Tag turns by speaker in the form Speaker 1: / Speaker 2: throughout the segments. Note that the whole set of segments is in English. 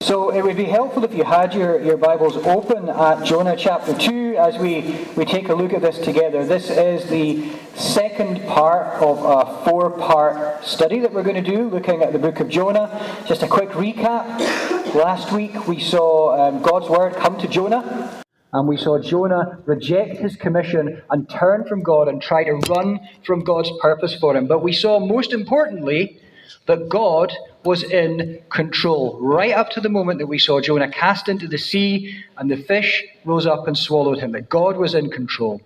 Speaker 1: So it would be helpful if you had your Bibles open at Jonah chapter 2 as we take a look at this together. This is the second part of a four-part study that we're going to do, looking at the book of Jonah. Just a quick recap. Last week we saw God's word come to Jonah, and we saw Jonah reject his commission and turn from God and try to run from God's purpose for him. But we saw, most importantly, that God was in control, right up to the moment that we saw Jonah cast into the sea and the fish rose up and swallowed him, that God was in control.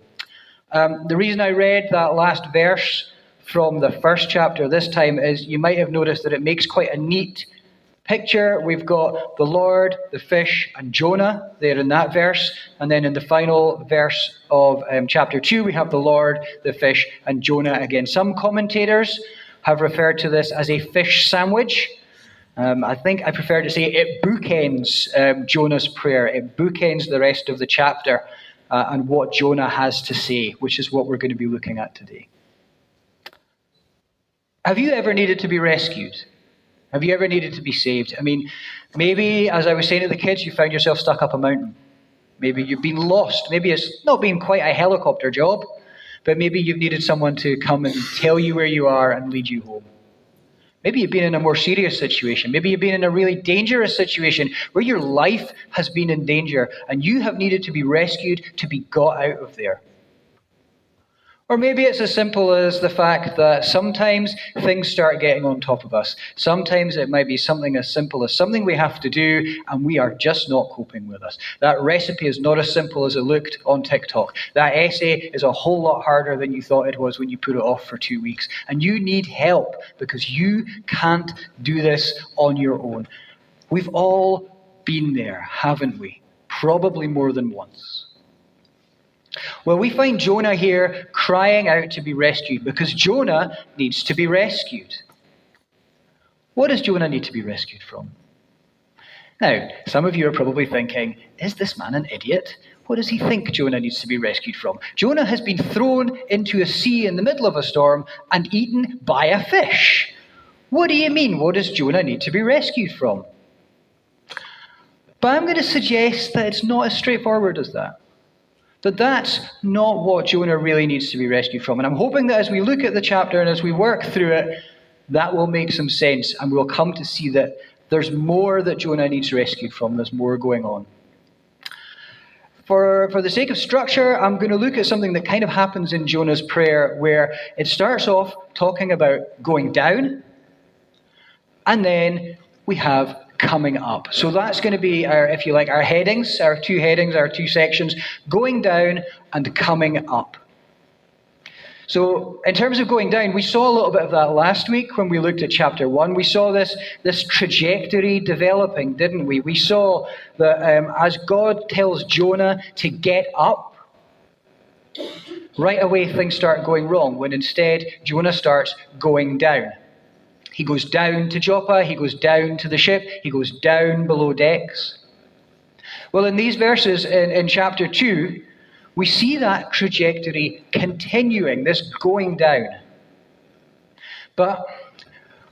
Speaker 1: The reason I read that last verse from the first chapter this time is you might have noticed that it makes quite a neat picture. We've got the Lord, the fish, and Jonah there in that verse. And then in the final verse of chapter 2, we have the Lord, the fish, and Jonah again. Some commentators have referred to this as a fish sandwich. I think I prefer to say it bookends Jonah's prayer. It bookends the rest of the chapter and what Jonah has to say, which is what we're going to be looking at today. Have you ever needed to be rescued? Have you ever needed to be saved? I mean, maybe, as I was saying to the kids, you found yourself stuck up a mountain. Maybe you've been lost. Maybe it's not been quite a helicopter job, but maybe you've needed someone to come and tell you where you are and lead you home. Maybe you've been in a more serious situation. Maybe you've been in a really dangerous situation where your life has been in danger and you have needed to be rescued to be got out of there. Or maybe it's as simple as the fact that sometimes things start getting on top of us. Sometimes it might be something as simple as something we have to do and we are just not coping with us. That recipe is not as simple as it looked on TikTok. That essay is a whole lot harder than you thought it was when you put it off for 2 weeks. And you need help because you can't do this on your own. We've all been there, haven't we? Probably more than once. Well, we find Jonah here crying out to be rescued because Jonah needs to be rescued. What does Jonah need to be rescued from? Now, some of you are probably thinking, is this man an idiot? What does he think Jonah needs to be rescued from? Jonah has been thrown into a sea in the middle of a storm and eaten by a fish. What do you mean? What does Jonah need to be rescued from? But I'm going to suggest that it's not as straightforward as that. That that's not what Jonah really needs to be rescued from. And I'm hoping that as we look at the chapter and as we work through it, that will make some sense and we'll come to see that there's more that Jonah needs rescued from. There's more going on. For the sake of structure, I'm going to look at something that kind of happens in Jonah's prayer where it starts off talking about going down and then we have coming up. So that's going to be our, if you like, our headings, our two sections, going down and coming up. So in terms of going down, we saw a little bit of that last week when we looked at chapter 1. We saw this trajectory developing, didn't we? We saw that as God tells Jonah to get up, right away things start going wrong, when instead Jonah starts going down. He goes down to Joppa, he goes down to the ship, he goes down below decks. Well, in these verses in chapter 2, we see that trajectory continuing, this going down. But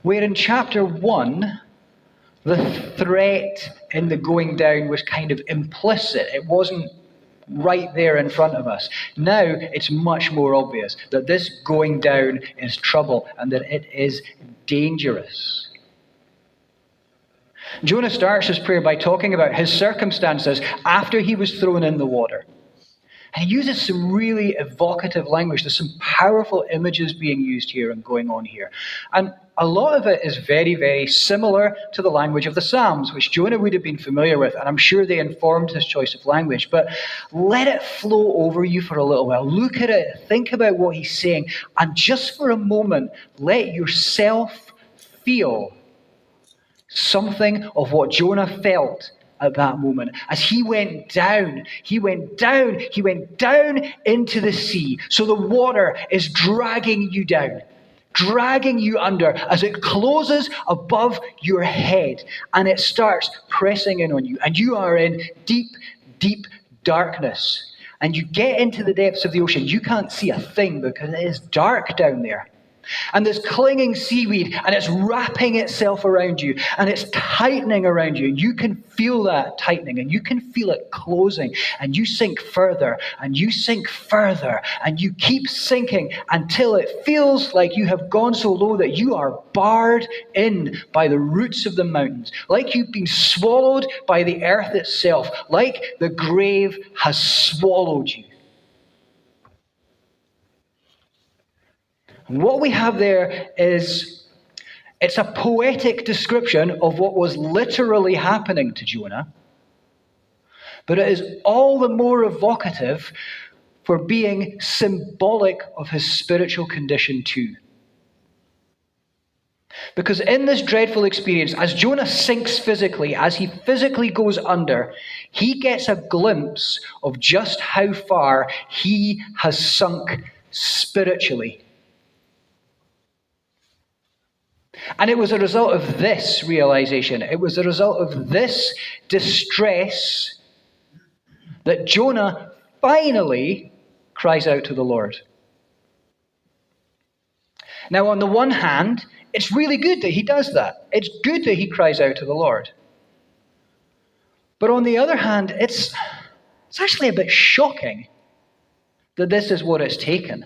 Speaker 1: where in chapter 1, the threat in the going down was kind of implicit, it wasn't right there in front of us. Now it's much more obvious that this going down is trouble and that it is dangerous. Jonah starts his prayer by talking about his circumstances after he was thrown in the water. And he uses some really evocative language. There's some powerful images being used here and going on here. And a lot of it is very, very similar to the language of the Psalms, which Jonah would have been familiar with, and I'm sure they informed his choice of language. But let it flow over you for a little while. Look at it, think about what he's saying, and just for a moment, let yourself feel something of what Jonah felt at that moment. As he went down into the sea. So the water is dragging you down, dragging you under as it closes above your head and it starts pressing in on you. And you are in deep, deep darkness. And you get into the depths of the ocean. You can't see a thing because it is dark down there. And there's clinging seaweed, and it's wrapping itself around you, and it's tightening around you. You can feel that tightening, and you can feel it closing, and you sink further, and you sink further, and you keep sinking until it feels like you have gone so low that you are barred in by the roots of the mountains, like you've been swallowed by the earth itself, like the grave has swallowed you. And what we have there is, it's a poetic description of what was literally happening to Jonah, but it is all the more evocative for being symbolic of his spiritual condition too. Because in this dreadful experience, as Jonah sinks physically, as he physically goes under, he gets a glimpse of just how far he has sunk spiritually. And it was a result of this realization, it was a result of this distress that Jonah finally cries out to the Lord. Now, on the one hand, it's really good that he does that. It's good that he cries out to the Lord. But on the other hand, it's actually a bit shocking that this is what it's taken.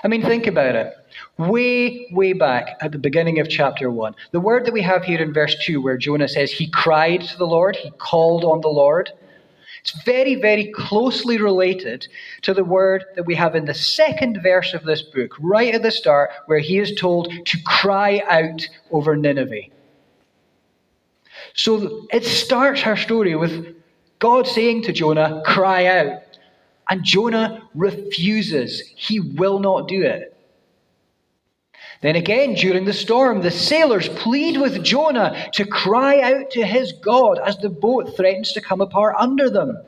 Speaker 1: I mean, think about it. Way back at the beginning of chapter 1, the word that we have here in verse 2 where Jonah says he cried to the Lord, he called on the Lord, it's very, very closely related to the word that we have in the second verse of this book, right at the start, where he is told to cry out over Nineveh. So it starts our story with God saying to Jonah, cry out. And Jonah refuses. He will not do it. Then again, during the storm, the sailors plead with Jonah to cry out to his God as the boat threatens to come apart under them.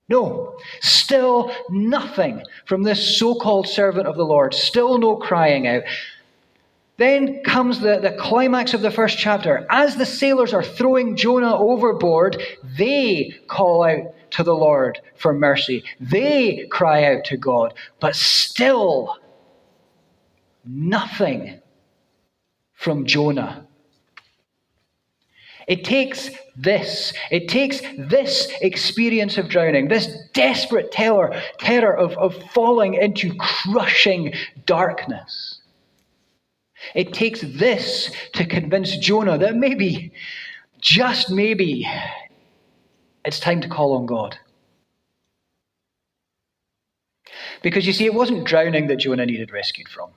Speaker 1: No, still nothing from this so-called servant of the Lord. Still no crying out. Then comes the climax of the first chapter. As the sailors are throwing Jonah overboard, they call out to the Lord for mercy. They cry out to God. But still, nothing from Jonah. It takes this experience of drowning, this desperate terror of falling into crushing darkness. It takes this to convince Jonah that maybe, just maybe, it's time to call on God. Because you see, it wasn't drowning that Jonah needed rescued from.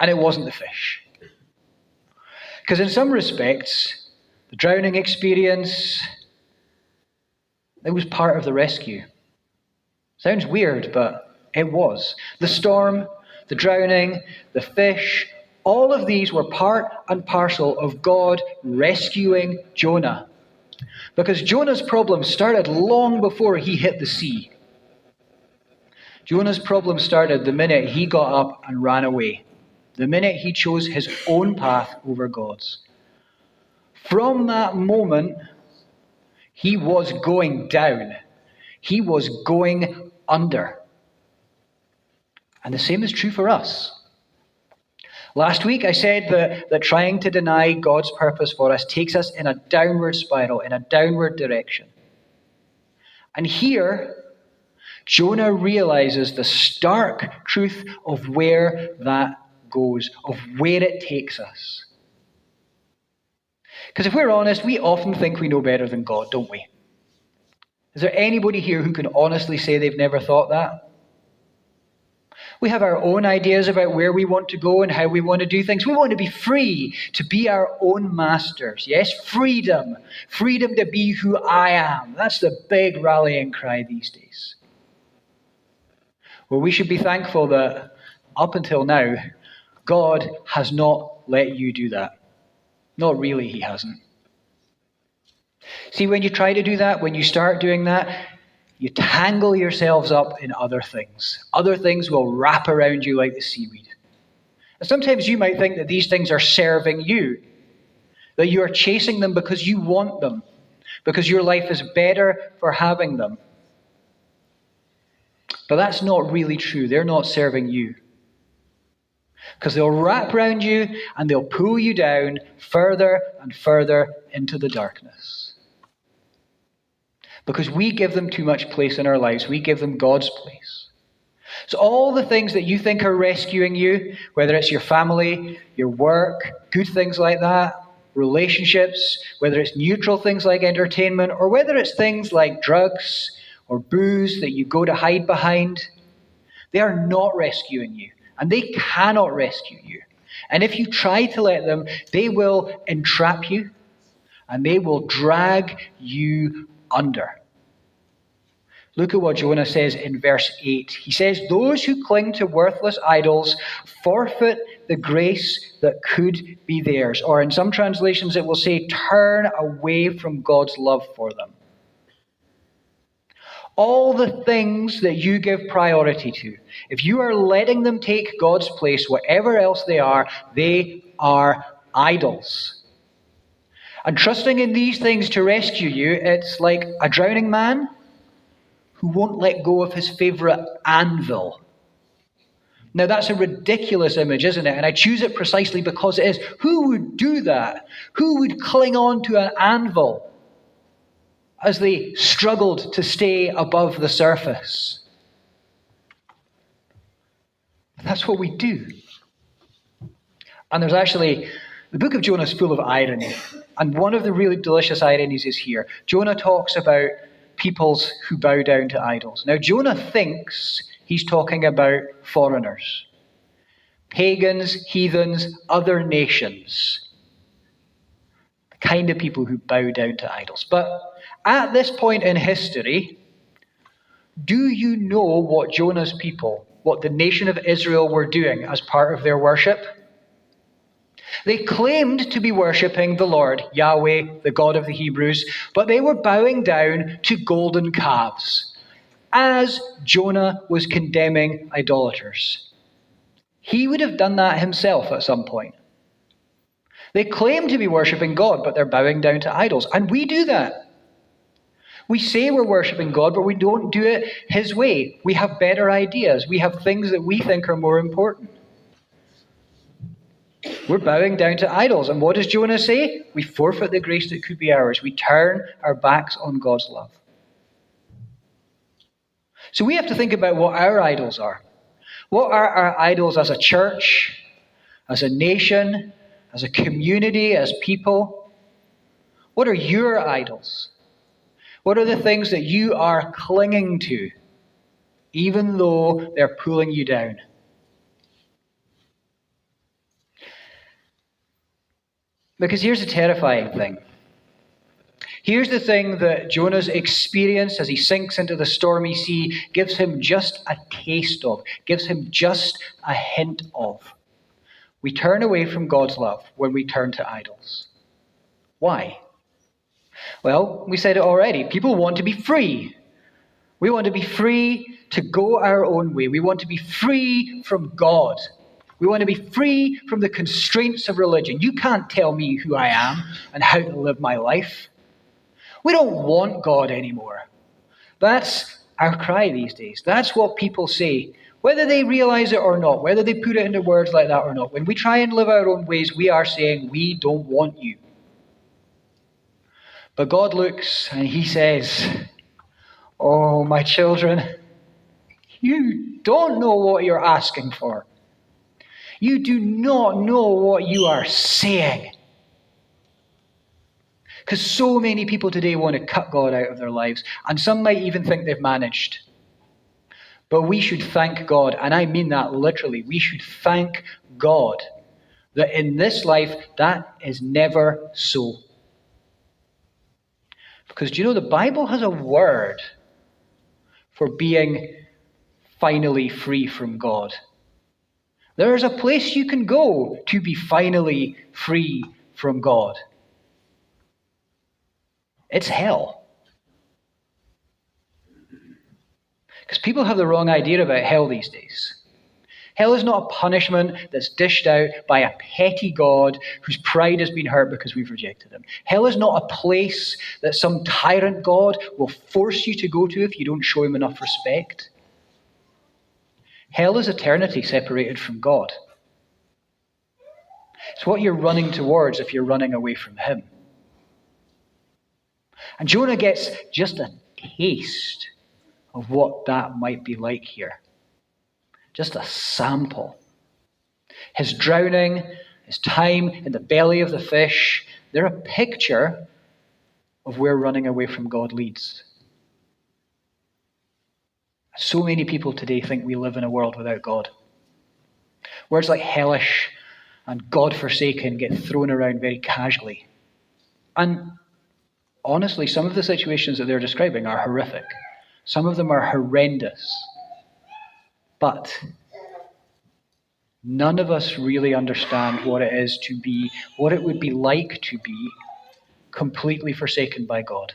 Speaker 1: And it wasn't the fish. Because in some respects, the drowning experience, it was part of the rescue. Sounds weird, but it was. The storm, the drowning, the fish, all of these were part and parcel of God rescuing Jonah. Because Jonah's problem started long before he hit the sea. Jonah's problem started the minute he got up and ran away. The minute he chose his own path over God's. From that moment, he was going down. He was going under. And the same is true for us. Last week I said that trying to deny God's purpose for us takes us in a downward spiral, in a downward direction. And here, Jonah realizes the stark truth of where that goes, of where it takes us. Because if we're honest, we often think we know better than God, don't we? Is there anybody here who can honestly say they've never thought that? We have our own ideas about where we want to go and how we want to do things. We want to be free, to be our own masters. Yes, freedom. Freedom to be who I am. That's the big rallying cry these days. Well, we should be thankful that up until now, God has not let you do that. Not really, he hasn't. See, when you try to do that, when you start doing that, you tangle yourselves up in other things. Other things will wrap around you like the seaweed. And sometimes you might think that these things are serving you, that you are chasing them because you want them, because your life is better for having them. But that's not really true. They're not serving you. Because they'll wrap around you and they'll pull you down further and further into the darkness. Because we give them too much place in our lives. We give them God's place. So all the things that you think are rescuing you, whether it's your family, your work, good things like that, relationships, whether it's neutral things like entertainment, or whether it's things like drugs or booze that you go to hide behind, they are not rescuing you. And they cannot rescue you. And if you try to let them, they will entrap you and they will drag you under. Look at what Jonah says in verse 8. He says, "Those who cling to worthless idols forfeit the grace that could be theirs." Or in some translations it will say, turn away from God's love for them. All the things that you give priority to, if you are letting them take God's place, whatever else they are idols. And trusting in these things to rescue you, it's like a drowning man who won't let go of his favourite anvil. Now that's a ridiculous image, isn't it? And I choose it precisely because it is. Who would do that? Who would cling on to an anvil as they struggled to stay above the surface? That's what we do. And there's actually, the book of Jonah is full of irony. And one of the really delicious ironies is here. Jonah talks about peoples who bow down to idols. Now, Jonah thinks he's talking about foreigners, pagans, heathens, other nations, the kind of people who bow down to idols. But at this point in history, do you know what Jonah's people, what the nation of Israel were doing as part of their worship? They claimed to be worshipping the Lord, Yahweh, the God of the Hebrews, but they were bowing down to golden calves, as Jonah was condemning idolaters. He would have done that himself at some point. They claim to be worshipping God, but they're bowing down to idols. And we do that. We say we're worshipping God, but we don't do it His way. We have better ideas. We have things that we think are more important. We're bowing down to idols. And what does Jonah say? We forfeit the grace that could be ours. We turn our backs on God's love. So we have to think about what our idols are. What are our idols as a church, as a nation, as a community, as people? What are your idols? What are the things that you are clinging to, even though they're pulling you down? Because here's the terrifying thing. Here's the thing that Jonah's experience as he sinks into the stormy sea gives him just a taste of, gives him just a hint of. We turn away from God's love when we turn to idols. Why? Well, we said it already. People want to be free. We want to be free to go our own way. We want to be free from God. We want to be free from the constraints of religion. You can't tell me who I am and how to live my life. We don't want God anymore. That's our cry these days. That's what people say, whether they realize it or not, whether they put it into words like that or not. When we try and live our own ways, we are saying, we don't want you. But God looks and He says, oh, my children, you don't know what you're asking for. You do not know what you are saying. Because so many people today want to cut God out of their lives. And some might even think they've managed. But we should thank God, and I mean that literally. We should thank God that in this life, that is never so. Because do you know, the Bible has a word for being finally free from God. There is a place you can go to be finally free from God. It's hell. Because people have the wrong idea about hell these days. Hell is not a punishment that's dished out by a petty God whose pride has been hurt because we've rejected Him. Hell is not a place that some tyrant God will force you to go to if you don't show Him enough respect. Hell is eternity separated from God. It's what you're running towards if you're running away from him. And Jonah gets just a taste of what that might be like here. Just a sample. His drowning, his time in the belly of the fish, they're a picture of where running away from God leads. So many people today think we live in a world without God. Words like hellish and God-forsaken get thrown around very casually. And honestly, some of the situations that they're describing are horrific. Some of them are horrendous. But none of us really understand what it is to be, what it would be like to be completely forsaken by God.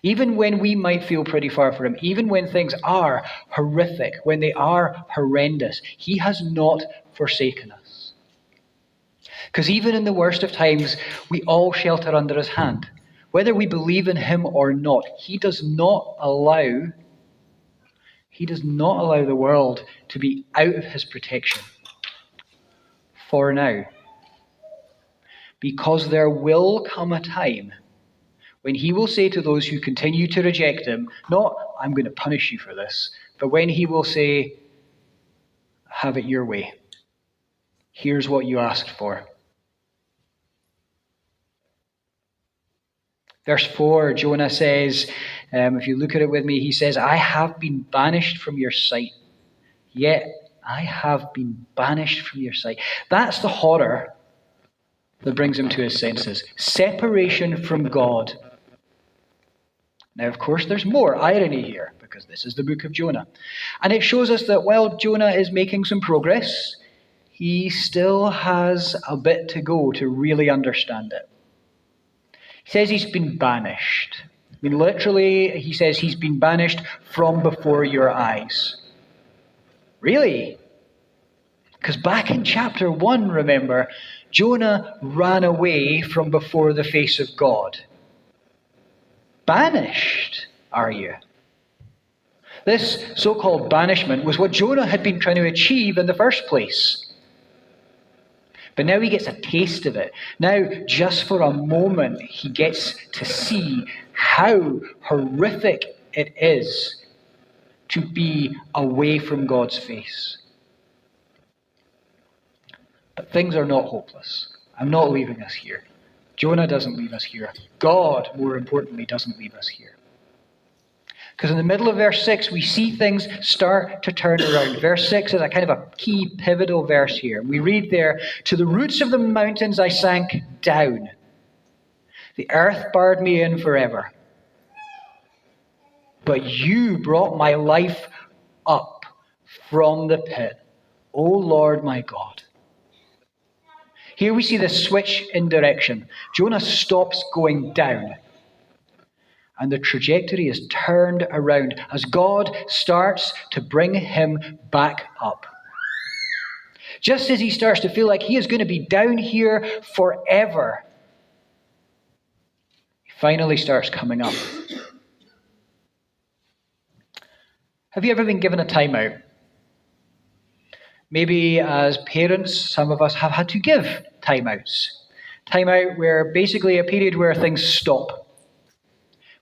Speaker 1: Even when we might feel pretty far from him, even when things are horrific, when they are horrendous, he has not forsaken us. Because even in the worst of times, we all shelter under his hand. Whether we believe in him or not, he does not allow the world to be out of his protection for now. Because there will come a time when he will say to those who continue to reject him, not, I'm going to punish you for this, but when he will say, have it your way. Here's what you asked for. Verse 4, Jonah says, if you look at it with me, he says, I have been banished from your sight. Yet I have been banished from your sight. That's the horror that brings him to his senses. Separation from God. Now, of course, there's more irony here, because this is the book of Jonah. And it shows us that while Jonah is making some progress, he still has a bit to go to really understand it. He says he's been banished. I mean, literally, he says he's been banished from before your eyes. Really? Because back in chapter 1, remember, Jonah ran away from before the face of God. Banished, are you? This so-called banishment was what Jonah had been trying to achieve in the first place. But now he gets a taste of it. Now, just for a moment, he gets to see how horrific it is to be away from God's face. But things are not hopeless. I'm not leaving us here. Jonah doesn't leave us here. God, more importantly, doesn't leave us here. Because in the middle of verse 6, we see things start to turn around. Verse 6 is a kind of a key pivotal verse here. We read there, to the roots of the mountains I sank down. The earth barred me in forever. But you brought my life up from the pit, O Lord my God. Here we see the switch in direction. Jonah stops going down. And the trajectory is turned around as God starts to bring him back up. Just as he starts to feel like he is going to be down here forever, he finally starts coming up. Have you ever been given a timeout? Maybe as parents, some of us have had to give timeouts. Timeout where basically a period where things stop.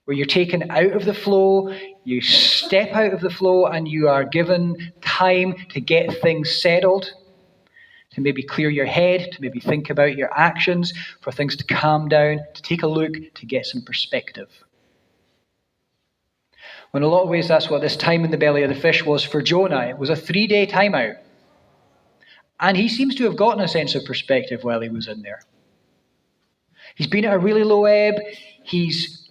Speaker 1: Where you're taken out of the flow, you step out of the flow and you are given time to get things settled, to maybe clear your head, to maybe think about your actions, for things to calm down, to take a look, to get some perspective. Well, in a lot of ways, that's what this time in the belly of the fish was for Jonah. It was a 3-day timeout. And he seems to have gotten a sense of perspective while he was in there. He's been at a really low ebb. He's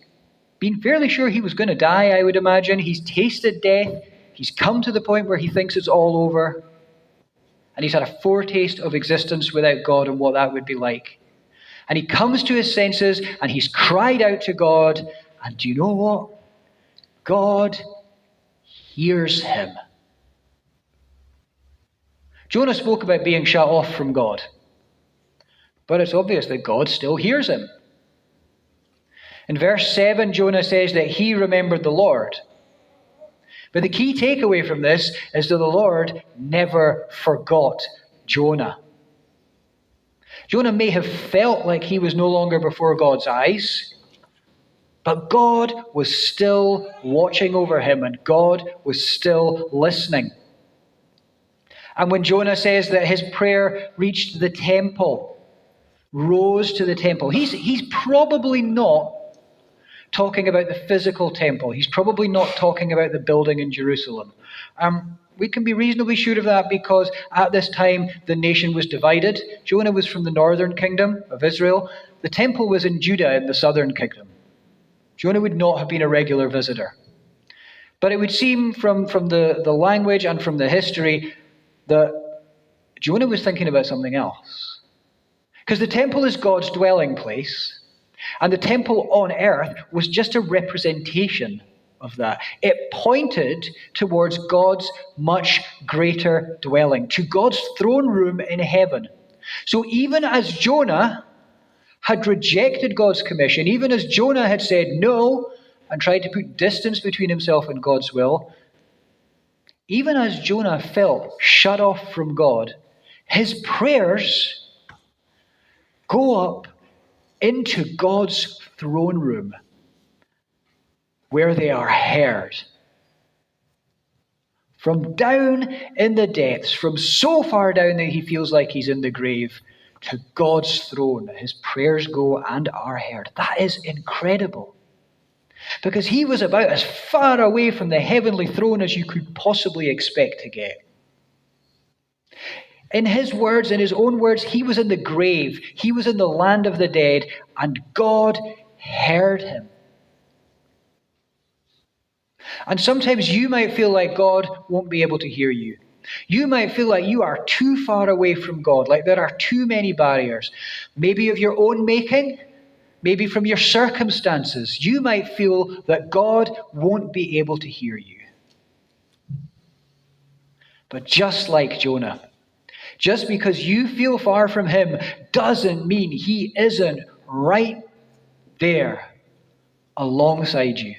Speaker 1: been fairly sure he was going to die, I would imagine. He's tasted death. He's come to the point where he thinks it's all over. And he's had a foretaste of existence without God and what that would be like. And he comes to his senses and he's cried out to God. And do you know what? God hears him. Jonah spoke about being shut off from God. But it's obvious that God still hears him. In verse 7, Jonah says that he remembered the Lord. But the key takeaway from this is that the Lord never forgot Jonah. Jonah may have felt like he was no longer before God's eyes, but God was still watching over him and God was still listening. And when Jonah says that his prayer reached the temple, rose to the temple, he's probably not talking about the physical temple. He's probably not talking about the building in Jerusalem. We can be reasonably sure of that because at this time the nation was divided. Jonah was from the northern kingdom of Israel. The temple was in Judah in the southern kingdom. Jonah would not have been a regular visitor. But it would seem from the language and from the history that Jonah was thinking about something else. Because the temple is God's dwelling place. And the temple on earth was just a representation of that. It pointed towards God's much greater dwelling, to God's throne room in heaven. So even as Jonah had rejected God's commission, even as Jonah had said no and tried to put distance between himself and God's will, even as Jonah felt shut off from God, his prayers go up into God's throne room where they are heard. From down in the depths, from so far down that he feels like he's in the grave, to God's throne, his prayers go and are heard. That is incredible. Because he was about as far away from the heavenly throne as you could possibly expect to get. In his words, in his own words, he was in the grave. He was in the land of the dead, and God heard him. And sometimes you might feel like God won't be able to hear you. You might feel like you are too far away from God, like there are too many barriers. Maybe of your own making, maybe from your circumstances. You might feel that God won't be able to hear you. But just like Jonah, just because you feel far from him doesn't mean he isn't right there alongside you.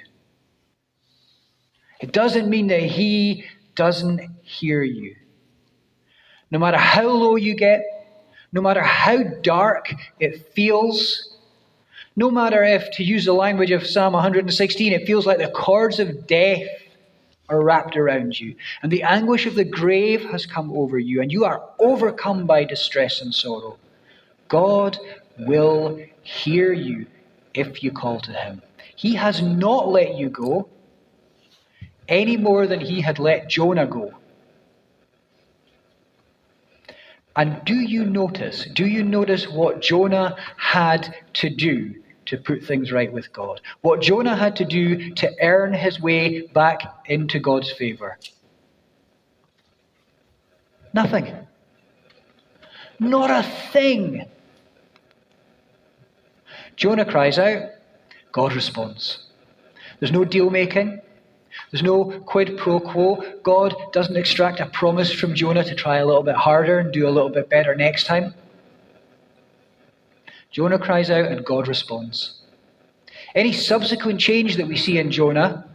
Speaker 1: It doesn't mean that he doesn't hear you. No matter how low you get, no matter how dark it feels, no matter if, to use the language of Psalm 116, it feels like the cords of death are wrapped around you, and the anguish of the grave has come over you, and you are overcome by distress and sorrow. God will hear you if you call to him. He has not let you go any more than he had let Jonah go. And do you notice what Jonah had to do to put things right with God? What Jonah had to do to earn his way back into God's favor? Nothing. Not a thing. Jonah cries out, God responds. There's no deal making. There's no quid pro quo. God doesn't extract a promise from Jonah to try a little bit harder and do a little bit better next time. Jonah cries out and God responds. Any subsequent change that we see in Jonah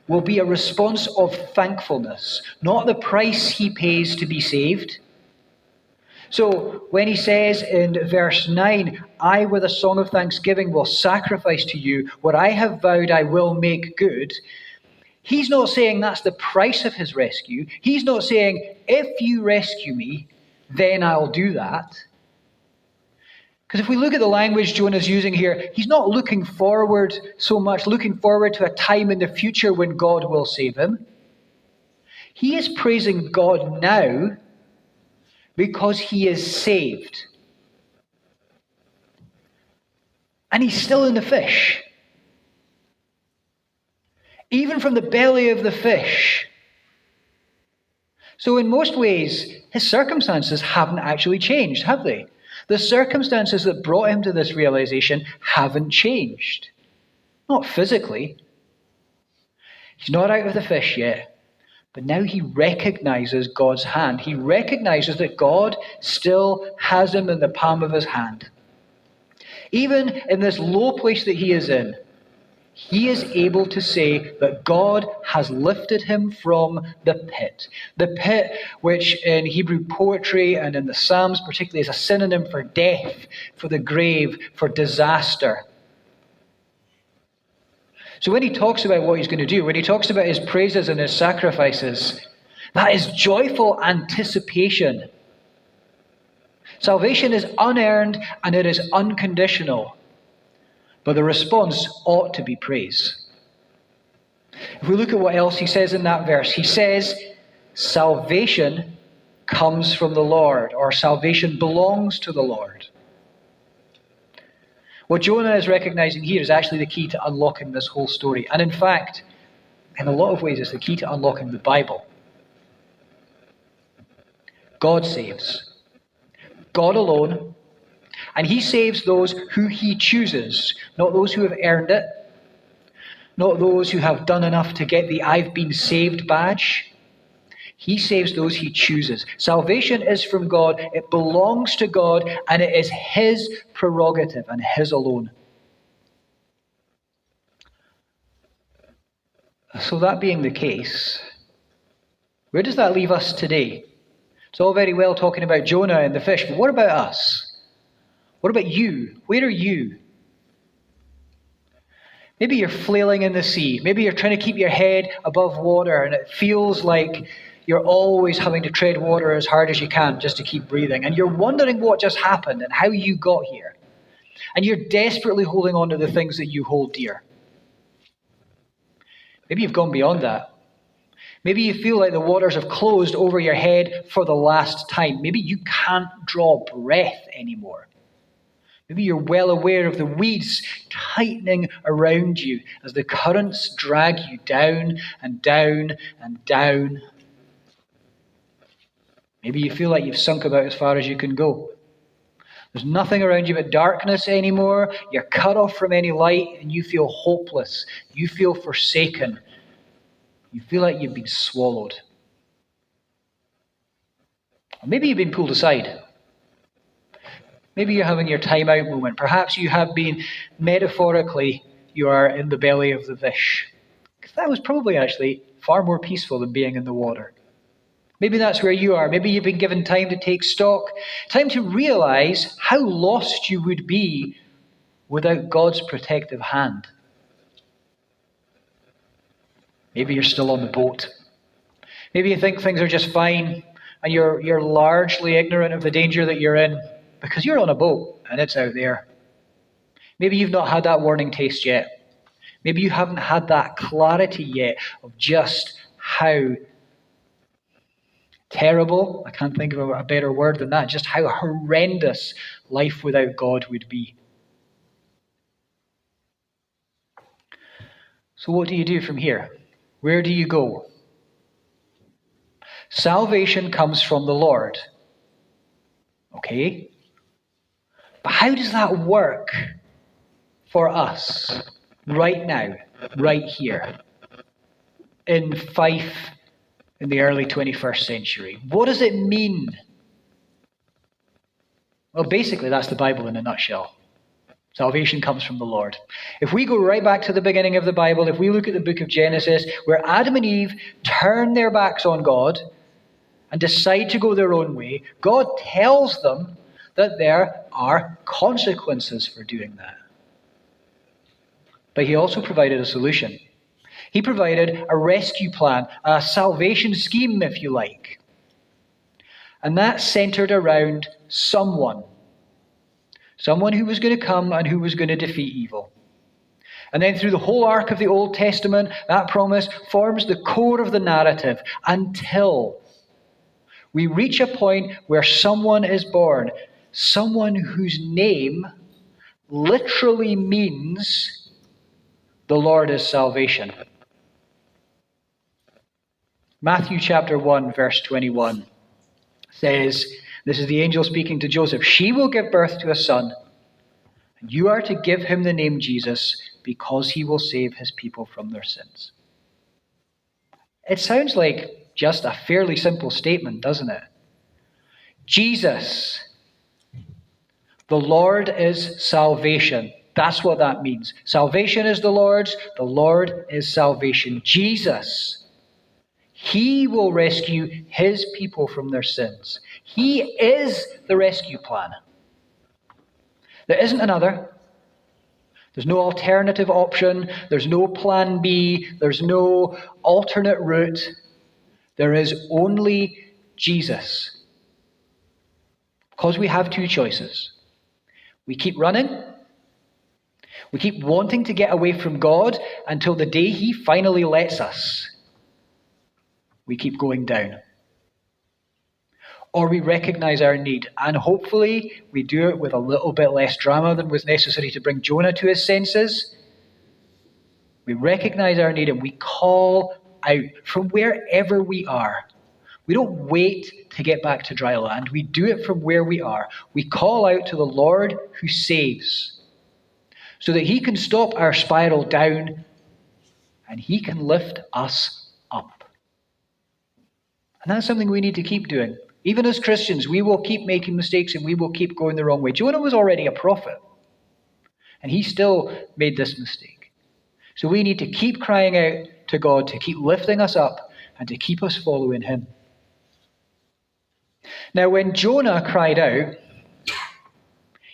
Speaker 1: will be a response of thankfulness, not the price he pays to be saved. So when he says in verse 9, I with a song of thanksgiving will sacrifice to you, what I have vowed I will make good, he's not saying that's the price of his rescue. He's not saying, if you rescue me, then I'll do that. Because if we look at the language Jonah's using here, he's not looking forward so much, looking forward to a time in the future when God will save him. He is praising God now because he is saved. And he's still in the fish. Even from the belly of the fish. So in most ways, his circumstances haven't actually changed, have they? The circumstances that brought him to this realization haven't changed. Not physically. He's not out of the fish yet. But now he recognizes God's hand. He recognizes that God still has him in the palm of his hand. Even in this low place that he is in, he is able to say that God has lifted him from the pit. The pit, which in Hebrew poetry and in the Psalms particularly is a synonym for death, for the grave, for disaster. So when he talks about what he's going to do, when he talks about his praises and his sacrifices, that is joyful anticipation. Salvation is unearned and it is unconditional. But the response ought to be praise. If we look at what else he says in that verse, he says, salvation comes from the Lord, or salvation belongs to the Lord. What Jonah is recognizing here is actually the key to unlocking this whole story. And in fact, in a lot of ways, it's the key to unlocking the Bible. God saves. God alone. And he saves those who he chooses, not those who have earned it, not those who have done enough to get the I've been saved badge. He saves those he chooses. Salvation is from God, it belongs to God, and it is his prerogative and his alone. So that being the case, where does that leave us today? It's all very well talking about Jonah and the fish, but what about us? What about you? Where are you? Maybe you're flailing in the sea. Maybe you're trying to keep your head above water and it feels like you're always having to tread water as hard as you can just to keep breathing. And you're wondering what just happened and how you got here. And you're desperately holding on to the things that you hold dear. Maybe you've gone beyond that. Maybe you feel like the waters have closed over your head for the last time. Maybe you can't draw breath anymore. Maybe you're well aware of the weeds tightening around you as the currents drag you down and down and down. Maybe you feel like you've sunk about as far as you can go. There's nothing around you but darkness anymore. You're cut off from any light and you feel hopeless. You feel forsaken. You feel like you've been swallowed. Or maybe you've been pulled aside. Maybe you're having your time out moment. Perhaps you have been, metaphorically, you are in the belly of the fish. Because that was probably actually far more peaceful than being in the water. Maybe that's where you are. Maybe you've been given time to take stock, time to realize how lost you would be without God's protective hand. Maybe you're still on the boat. Maybe you think things are just fine and you're largely ignorant of the danger that you're in because you're on a boat and it's out there. Maybe you've not had that warning taste yet. Maybe you haven't had that clarity yet of just how terrible, I can't think of a better word than that, just how horrendous life without God would be. So what do you do from here? Where do you go? Salvation comes from the Lord. Okay? But how does that work for us right now, right here, in Fife in the early 21st century? What does it mean? Well, basically, that's the Bible in a nutshell. Salvation comes from the Lord. If we go right back to the beginning of the Bible, if we look at the book of Genesis, where Adam and Eve turn their backs on God and decide to go their own way, God tells them that there are consequences for doing that. But he also provided a solution. He provided a rescue plan, a salvation scheme, if you like. And that centered around someone. Someone who was going to come and who was going to defeat evil. And then through the whole arc of the Old Testament, that promise forms the core of the narrative until we reach a point where someone is born. Someone whose name literally means the Lord is salvation. Matthew chapter 1, verse 21 says, this is the angel speaking to Joseph, she will give birth to a son, and you are to give him the name Jesus, because he will save his people from their sins. It sounds like just a fairly simple statement, doesn't it? Jesus, the Lord is salvation. That's what that means. Salvation is the Lord's. The Lord is salvation. Jesus, he will rescue his people from their sins. He is the rescue plan. There isn't another. There's no alternative option. There's no plan B. There's no alternate route. There is only Jesus. Because we have two choices. We keep running. We keep wanting to get away from God until the day he finally lets us. We keep going down. Or we recognize our need, and hopefully we do it with a little bit less drama than was necessary to bring Jonah to his senses. We recognize our need and we call out from wherever we are. We don't wait to get back to dry land. We do it from where we are. We call out to the Lord who saves, so that he can stop our spiral down and he can lift us up. And that's something we need to keep doing. Even as Christians, we will keep making mistakes and we will keep going the wrong way. Jonah was already a prophet, and he still made this mistake. So we need to keep crying out to God to keep lifting us up and to keep us following him. Now, when Jonah cried out,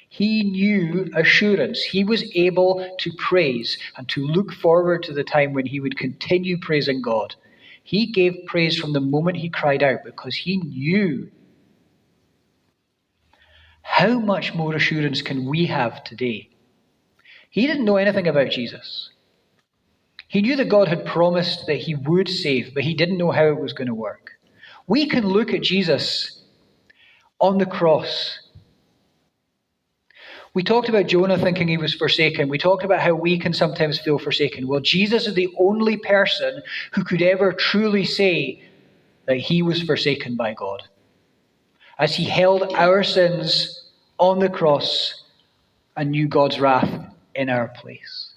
Speaker 1: he knew assurance. He was able to praise and to look forward to the time when he would continue praising God. He gave praise from the moment he cried out because he knew. How much more assurance can we have today? He didn't know anything about Jesus. He knew that God had promised that he would save, but he didn't know how it was going to work. We can look at Jesus on the cross. We talked about Jonah thinking he was forsaken. We talked about how we can sometimes feel forsaken. Well, Jesus is the only person who could ever truly say that he was forsaken by God, as he held our sins on the cross and knew God's wrath in our place.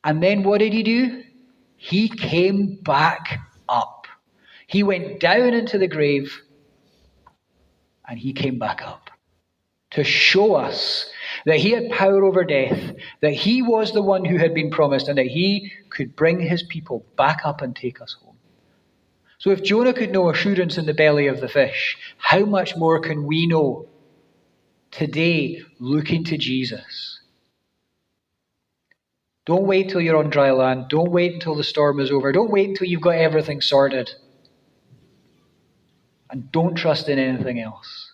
Speaker 1: And then what did he do? He came back up. He went down into the grave and he came back up to show us that he had power over death, that he was the one who had been promised, and that he could bring his people back up and take us home. So if Jonah could know assurance in the belly of the fish, how much more can we know today looking to Jesus? Don't wait till you're on dry land. Don't wait until the storm is over. Don't wait until you've got everything sorted. And don't trust in anything else.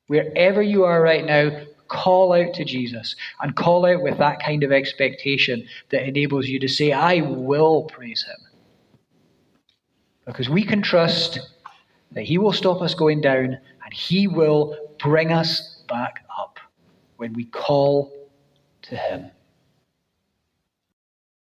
Speaker 1: Wherever you are right now, call out to Jesus, and call out with that kind of expectation that enables you to say, I will praise him. Because we can trust that he will stop us going down and he will bring us back up when we call to him.